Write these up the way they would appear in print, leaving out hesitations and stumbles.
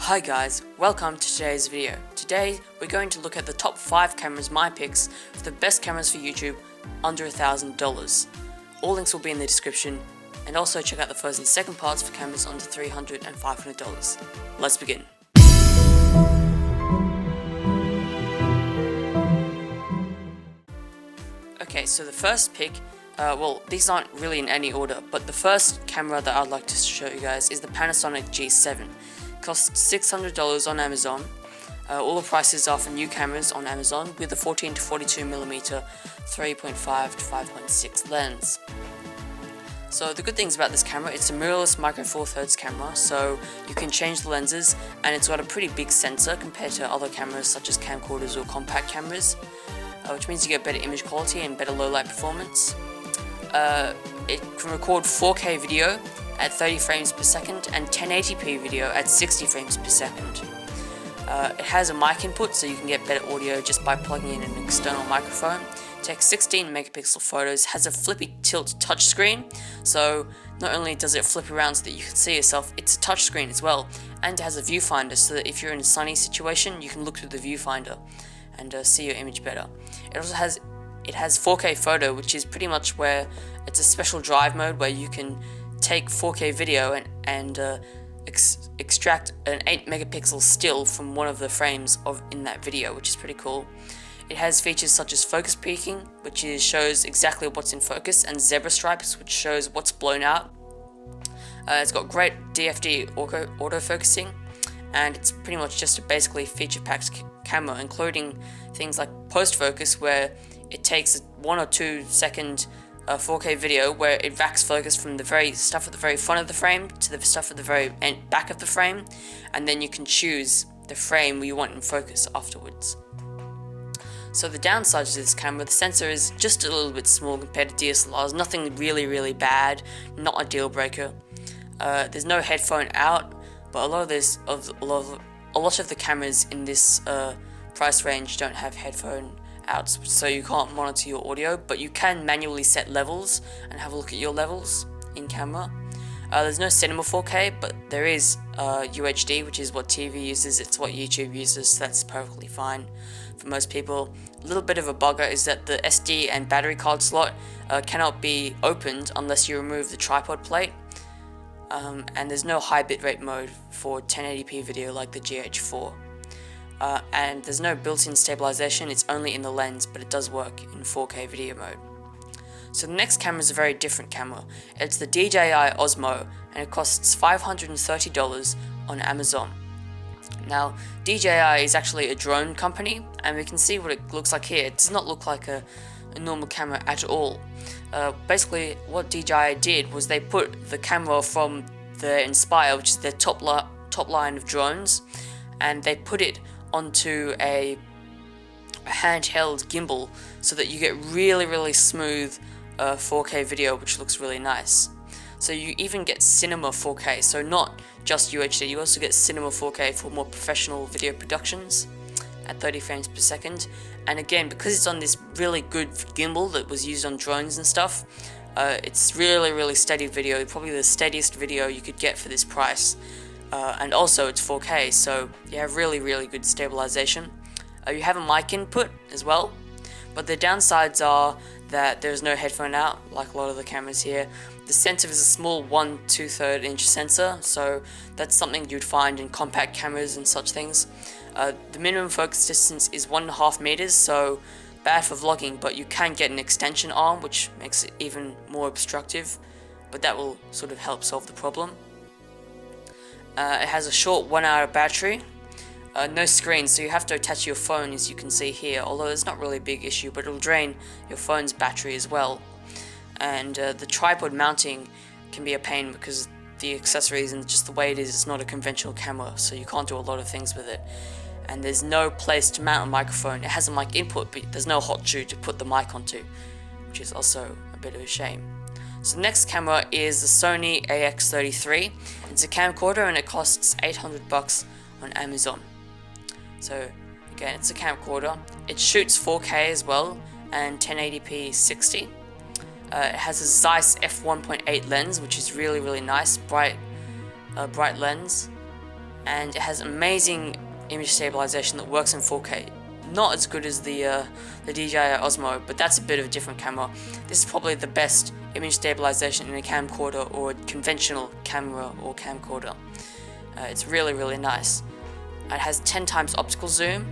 Hi guys, welcome to today's video. Today we're going to look at the top 5 cameras my picks for the best cameras for YouTube under $1,000. All links will be in the description, and also check out the first and second parts for cameras under $300 and $500. Let's begin. Okay, so the first pick, well, these aren't really in any order, but the first camera that I'd like to show you guys is the Panasonic G7. It costs $600 on Amazon. All the prices are for new cameras on Amazon with a 14 to 42mm 3.5 to 5.6 lens. So the good things about this camera, it's a mirrorless micro four thirds camera, so you can change the lenses, and it's got a pretty big sensor compared to other cameras such as camcorders or compact cameras, which means you get better image quality and better low light performance. It can record 4K video at 30 frames per second and 1080p video at 60 frames per second. It has a mic input, so you can get better audio just by plugging in an external microphone. It takes 16 megapixel photos, has a flippy tilt touchscreen, so not only does it flip around so that you can see yourself, it's a touchscreen as well, and it has a viewfinder so that if you're in a sunny situation, you can look through the viewfinder and see your image better. It also has 4K photo, which is pretty much where it's a special drive mode where you can take 4K video and extract an 8 megapixel still from one of the frames in that video, which is pretty cool. It has features such as focus peaking, which shows exactly what's in focus, and zebra stripes, which shows what's blown out. It's got great DFD autofocusing, and it's pretty much just a basically feature-packed camera, including things like post-focus, where it takes a 1 or 2 second 4K video where it vacs focus from the very stuff at the very front of the frame to the stuff at the very back of the frame, and then you can choose the frame you want in focus afterwards. So the downsides of this camera, the sensor is just a little bit small compared to DSLRs, nothing really bad, not a deal breaker. There's no headphone out, but a lot of the cameras in this price range don't have headphone outs, so you can't monitor your audio, but you can manually set levels and have a look at your levels in camera. There's no cinema 4K, but there is UHD, which is what TV uses, it's what YouTube uses, so that's perfectly fine for most people. A little bit of a bugger is that the SD and battery card slot cannot be opened unless you remove the tripod plate, and there's no high bitrate mode for 1080p video like the GH4. And there's no built-in stabilization, it's only in the lens, but it does work in 4K video mode. So the next camera is a very different camera. It's the DJI Osmo, and it costs $530 on Amazon. Now, DJI is actually a drone company, and we can see what it looks like here. It does not look like a normal camera at all. Basically, what DJI did was they put the camera from the Inspire, which is their top line of drones, and they put it onto a handheld gimbal so that you get really smooth 4K video, which looks really nice. So you even get cinema 4K, so not just UHD, you also get cinema 4K for more professional video productions at 30 frames per second. And again, because it's on this really good gimbal that was used on drones and stuff, it's really steady video, probably the steadiest video you could get for this price. And also it's 4K, so you have really good stabilization. You have a mic input as well, but the downsides are that there's no headphone out like a lot of the cameras here. The sensor is a small 1 2/3 inch sensor, so that's something you'd find in compact cameras and such things. The minimum focus distance is 1.5 meters, so bad for vlogging, but you can get an extension arm, which makes it even more obstructive, but that will sort of help solve the problem. It has a short 1 hour battery, no screen, so you have to attach your phone, as you can see here, although it's not really a big issue, but it'll drain your phone's battery as well. And the tripod mounting can be a pain because the accessories and just the way it is, it's not a conventional camera, so you can't do a lot of things with it. And there's no place to mount a microphone. It has a mic input, but there's no hot shoe to put the mic onto, which is also a bit of a shame. So the next camera is the Sony AX33. It's a camcorder, and it costs $800 on Amazon. So again, it's a camcorder. It shoots 4K as well and 1080p 60. It has a Zeiss f1.8 lens, which is really nice, bright lens, and it has amazing image stabilization that works in 4K. Not as good as the DJI Osmo, but that's a bit of a different camera. This is probably the best image stabilization in a camcorder or a conventional camera or camcorder. It's really, really nice. It has 10 times optical zoom.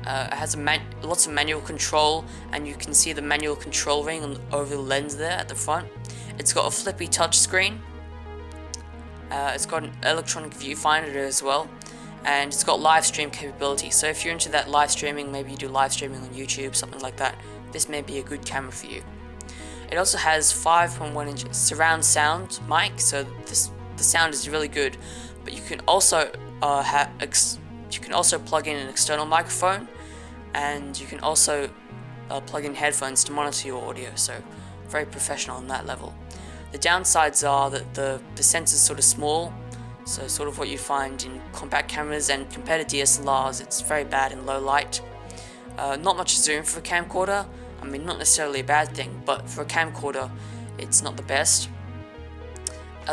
It has lots of manual control, and you can see the manual control ring over the lens there at the front. It's got a flippy touch screen. It's got an electronic viewfinder as well, and it's got live stream capability. So if you're into that live streaming, maybe you do live streaming on YouTube, something like that, this may be a good camera for you. It also has 5.1 inch surround sound mic, so the sound is really good. But you can also plug in an external microphone, and you can also plug in headphones to monitor your audio. So very professional on that level. The downsides are that the sensor's sort of small, so sort of what you find in compact cameras, and compared to DSLRs, it's very bad in low light. Not much zoom for a camcorder. I mean, not necessarily a bad thing, but for a camcorder, it's not the best.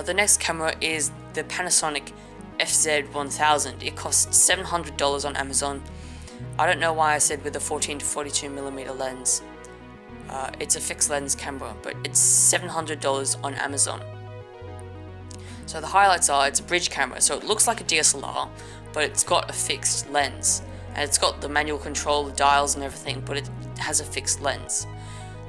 The next camera is the Panasonic FZ1000. It costs $700 on Amazon. I don't know why I said with a 14 to 42mm lens. It's a fixed lens camera, but it's $700 on Amazon. So the highlights are, it's a bridge camera, so it looks like a DSLR, but it's got a fixed lens. And it's got the manual control, the dials and everything, but it has a fixed lens.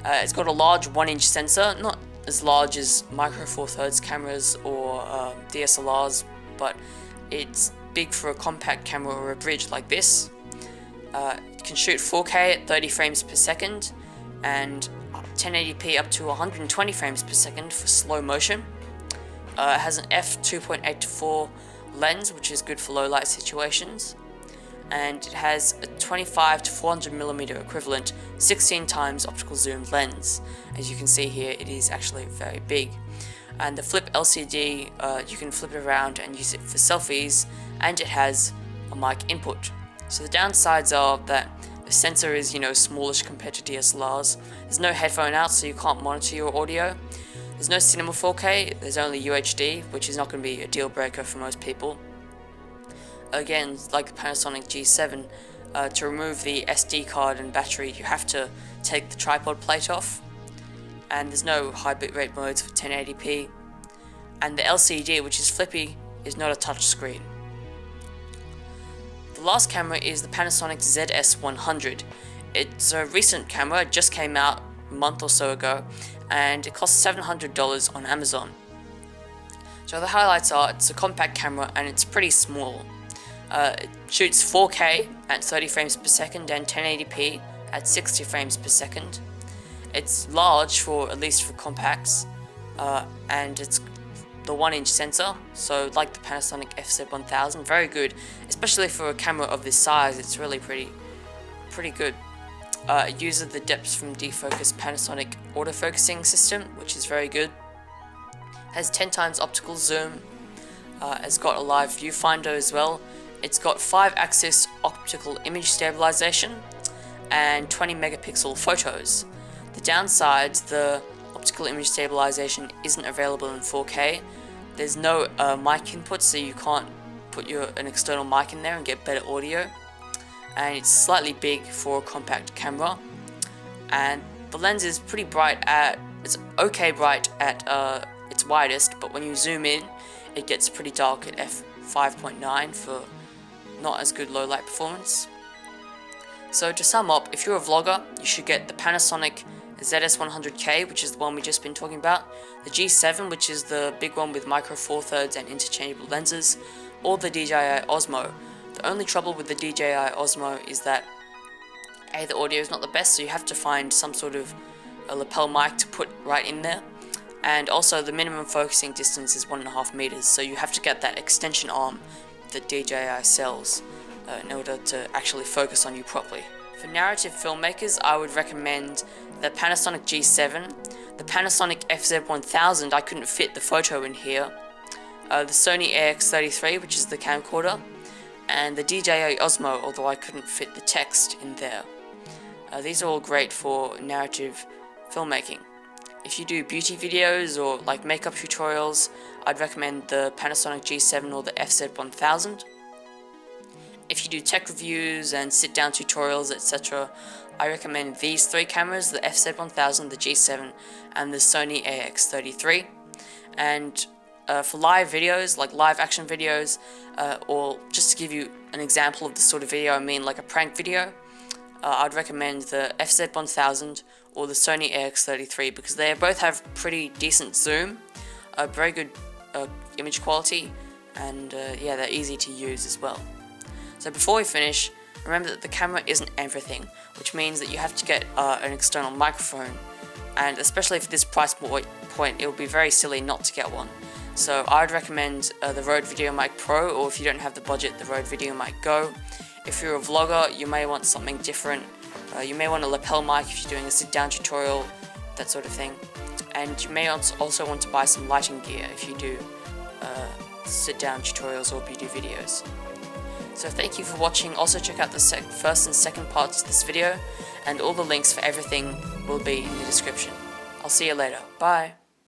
It's got a large 1-inch sensor, not as large as micro four thirds cameras or DSLRs, but it's big for a compact camera or a bridge like this. It can shoot 4K at 30 frames per second and 1080p up to 120 frames per second for slow motion. It has an f2.8-4 lens, which is good for low light situations, and it has a 25 to 400mm equivalent 16 times optical zoom lens. As you can see here, it is actually very big. And the flip LCD, you can flip it around and use it for selfies, and it has a mic input. So the downsides are that the sensor is, smallish compared to DSLRs. There's no headphone out, so you can't monitor your audio. There's no cinema 4K, there's only UHD, which is not going to be a deal breaker for most people. Again, like the Panasonic G7, to remove the SD card and battery, you have to take the tripod plate off. And there's no high bitrate modes for 1080p. And the LCD, which is flippy, is not a touch screen. The last camera is the Panasonic ZS100. It's a recent camera, it just came out a month or so ago, and it costs $700 on Amazon. So the highlights are, it's a compact camera and it's pretty small. It shoots 4K at 30 frames per second and 1080p at 60 frames per second. It's large, at least for compacts, and it's the 1-inch sensor, so like the Panasonic FZ1000, very good, especially for a camera of this size. It's really pretty good. It uses the depth from defocus Panasonic autofocusing system, which is very good. Has 10 times optical zoom. It's got a live viewfinder as well. It's got 5-axis optical image stabilization and 20 megapixel photos. The downside, the optical image stabilization isn't available in 4K. There's no mic input, so you can't put an external mic in there and get better audio. And it's slightly big for a compact camera. And the lens is pretty bright it's okay bright at its widest, but when you zoom in, it gets pretty dark at f5.9 for not as good low light performance. So to sum up, if you're a vlogger, you should get the Panasonic ZS100K, which is the one we've just been talking about, the G7, which is the big one with micro four thirds and interchangeable lenses, or the DJI Osmo. The only trouble with the DJI Osmo is that the audio is not the best, so you have to find some sort of a lapel mic to put right in there, and also the minimum focusing distance is 1.5 meters, so you have to get that extension arm that DJI sells in order to actually focus on you properly. For narrative filmmakers, I would recommend the Panasonic G7, the Panasonic FZ1000, I couldn't fit the photo in here, the Sony AX33, which is the camcorder, and the DJI Osmo, although I couldn't fit the text in there. These are all great for narrative filmmaking. If you do beauty videos or like makeup tutorials, I'd recommend the Panasonic G7 or the FZ1000. If you do tech reviews and sit down tutorials, etc., I recommend these three cameras: the FZ1000, the G7, and the Sony AX33. And for live videos, like live action videos, or just to give you an example of the sort of video I mean, like a prank video, I'd recommend the FZ1000 or the Sony AX33, because they both have pretty decent zoom, very good image quality, and yeah, they're easy to use as well. So before we finish, remember that the camera isn't everything, which means that you have to get an external microphone, and especially for this price point, it would be very silly not to get one. So I'd recommend the Rode VideoMic Pro, or if you don't have the budget, the Rode VideoMic Go. If you're a vlogger, you may want something different. You may want a lapel mic if you're doing a sit-down tutorial, that sort of thing. And you may also want to buy some lighting gear if you do sit-down tutorials or beauty videos. So thank you for watching. Also check out the first and second parts of this video, and all the links for everything will be in the description. I'll see you later. Bye.